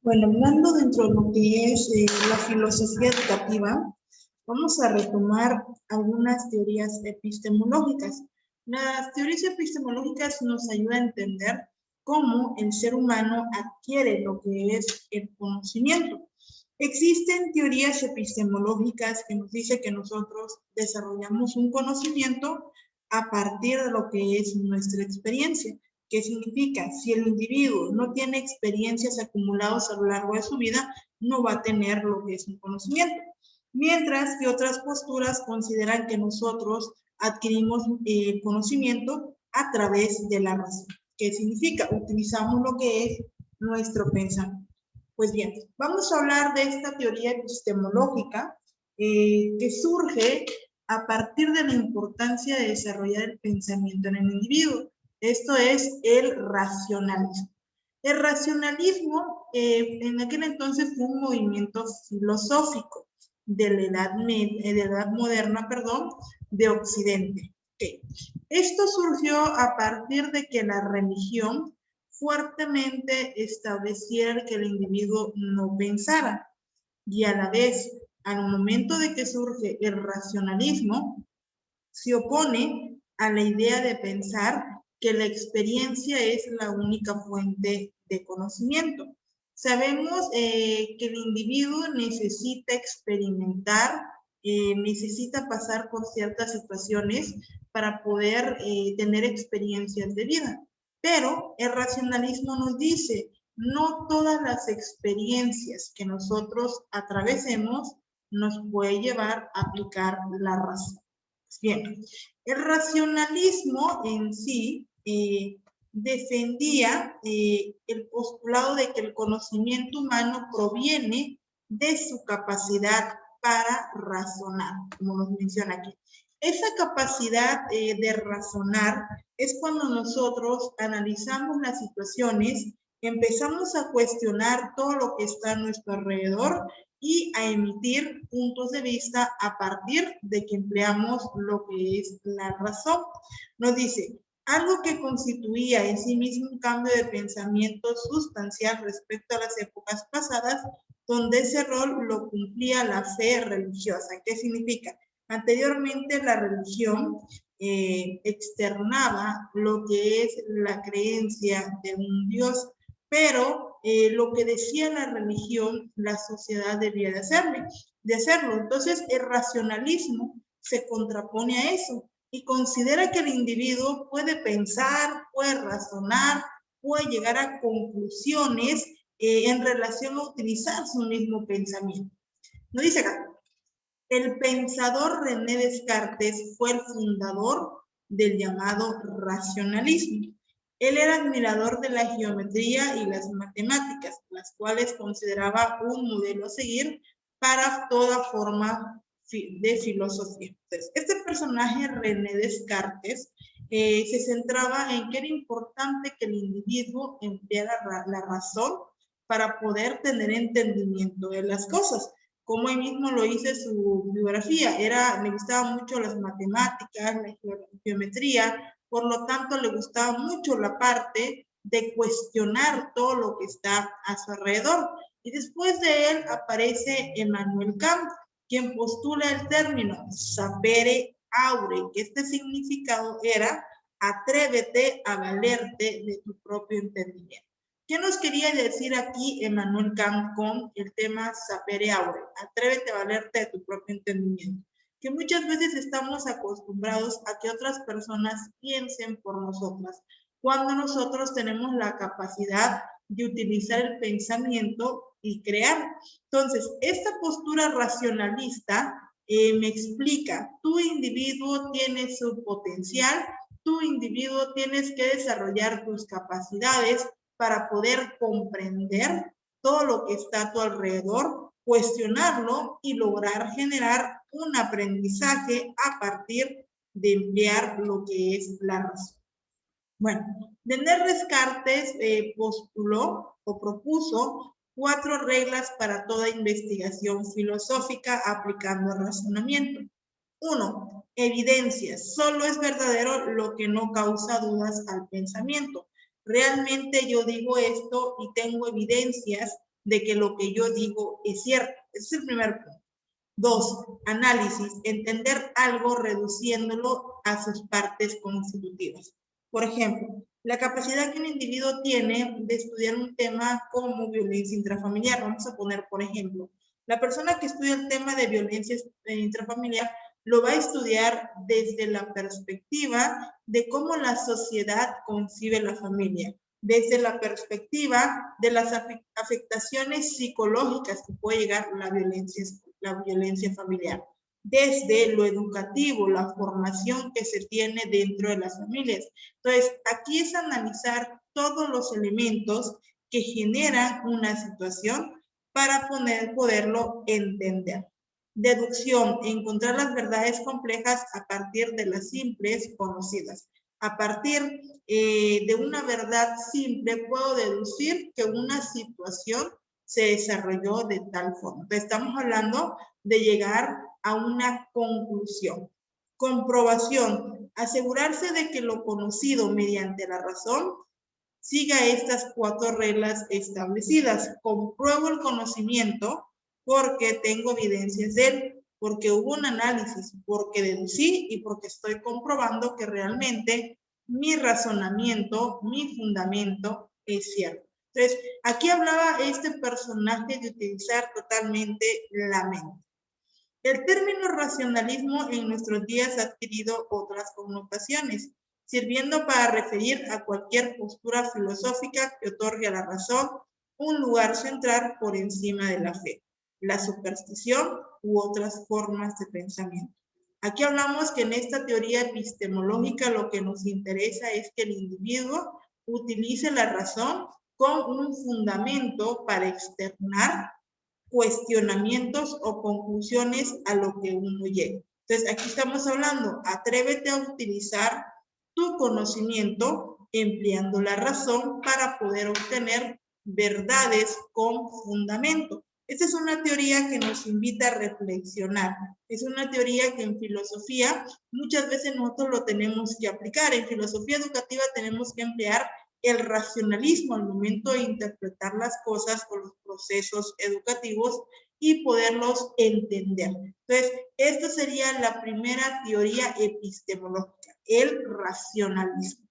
Bueno, hablando dentro de lo que es la filosofía educativa, vamos a retomar algunas teorías epistemológicas. Las teorías epistemológicas nos ayudan a entender cómo el ser humano adquiere lo que es el conocimiento. Existen teorías epistemológicas que nos dicen que nosotros desarrollamos un conocimiento a partir de lo que es nuestra experiencia. ¿Qué significa? Si el individuo no tiene experiencias acumuladas a lo largo de su vida, no va a tener lo que es un conocimiento. Mientras que otras posturas consideran que nosotros adquirimos conocimiento a través de la razón. ¿Qué significa? Utilizamos lo que es nuestro pensamiento. Pues bien, vamos a hablar de esta teoría epistemológica que surge a partir de la importancia de desarrollar el pensamiento en el individuo. Esto es el racionalismo. El racionalismo en aquel entonces fue un movimiento filosófico de la edad moderna, de Occidente. Okay. Esto surgió a partir de que la religión fuertemente estableciera que el individuo no pensara, y a la vez, al momento de que surge el racionalismo, se opone a la idea de pensar que la experiencia es la única fuente de conocimiento. Sabemos que el individuo necesita experimentar, necesita pasar por ciertas situaciones para poder tener experiencias de vida. Pero el racionalismo nos dice, no todas las experiencias que nosotros atravesemos nos puede llevar a aplicar la razón. Bien, el racionalismo en sí defendía el postulado de que el conocimiento humano proviene de su capacidad para razonar, como nos menciona aquí. Esa capacidad de razonar es cuando nosotros analizamos las situaciones, empezamos a cuestionar todo lo que está a nuestro alrededor y a emitir puntos de vista a partir de que empleamos lo que es la razón. Nos dice, algo que constituía en sí mismo un cambio de pensamiento sustancial respecto a las épocas pasadas, donde ese rol lo cumplía la fe religiosa. ¿Qué significa? Anteriormente la religión externaba lo que es la creencia de un Dios, pero lo que decía la religión, la sociedad debía de hacerlo. Entonces, el racionalismo se contrapone a eso y considera que el individuo puede pensar, puede razonar, puede llegar a conclusiones en relación a utilizar su mismo pensamiento. Nos dice acá, el pensador René Descartes fue el fundador del llamado racionalismo. Él era admirador de la geometría y las matemáticas, las cuales consideraba un modelo a seguir para toda forma de filosofía. Entonces, este personaje, René Descartes, se centraba en que era importante que el individuo empleara la razón para poder tener entendimiento de las cosas. Como él mismo lo dice su biografía, le gustaban mucho las matemáticas, la geometría, por lo tanto le gustaba mucho la parte de cuestionar todo lo que está a su alrededor. Y después de él aparece Emmanuel Kant, quien postula el término sapere aurea, que este significado era atrévete a valerte de tu propio entendimiento. ¿Qué nos quería decir aquí Emmanuel Kant con el tema sapere aurea? Atrévete a valerte de tu propio entendimiento. Que muchas veces estamos acostumbrados a que otras personas piensen por nosotras, cuando nosotros tenemos la capacidad de utilizar el pensamiento y crear. Entonces, esta postura racionalista me explica, tu individuo tiene su potencial, tu individuo tienes que desarrollar tus capacidades para poder comprender todo lo que está a tu alrededor, cuestionarlo y lograr generar un aprendizaje a partir de emplear lo que es la razón. Bueno, René Descartes postuló o propuso 4 reglas para toda investigación filosófica aplicando el razonamiento. 1. Evidencias. Solo es verdadero lo que no causa dudas al pensamiento. Realmente yo digo esto y tengo evidencias de que lo que yo digo es cierto. Ese es el primer punto. 2, análisis, entender algo reduciéndolo a sus partes constitutivas. Por ejemplo, la capacidad que un individuo tiene de estudiar un tema como violencia intrafamiliar. Vamos a poner, por ejemplo, la persona que estudia el tema de violencia intrafamiliar lo va a estudiar desde la perspectiva de cómo la sociedad concibe la familia, desde la perspectiva de las afectaciones psicológicas que puede llegar la violencia familiar, desde lo educativo, la formación que se tiene dentro de las familias. Entonces, aquí es analizar todos los elementos que generan una situación para poderlo entender. Deducción, encontrar las verdades complejas a partir de las simples conocidas. A partir de una verdad simple puedo deducir que una situación se desarrolló de tal forma. Entonces, estamos hablando de llegar a una conclusión. Comprobación, asegurarse de que lo conocido mediante la razón siga estas 4 reglas establecidas. Compruebo el conocimiento porque tengo evidencias de él, porque hubo un análisis, porque deducí y porque estoy comprobando que realmente mi razonamiento, mi fundamento es cierto. Entonces, aquí hablaba este personaje de utilizar totalmente la mente. El término racionalismo en nuestros días ha adquirido otras connotaciones, sirviendo para referir a cualquier postura filosófica que otorgue a la razón un lugar central por encima de la fe, la superstición u otras formas de pensamiento. Aquí hablamos que en esta teoría epistemológica lo que nos interesa es que el individuo utilice la razón con un fundamento para externar cuestionamientos o conclusiones a lo que uno llega. Entonces, aquí estamos hablando, atrévete a utilizar tu conocimiento empleando la razón para poder obtener verdades con fundamento. Esta es una teoría que nos invita a reflexionar. Es una teoría que en filosofía muchas veces nosotros lo tenemos que aplicar. En filosofía educativa tenemos que emplear el racionalismo al momento de interpretar las cosas o los procesos educativos y poderlos entender. Entonces, esta sería la primera teoría epistemológica, el racionalismo.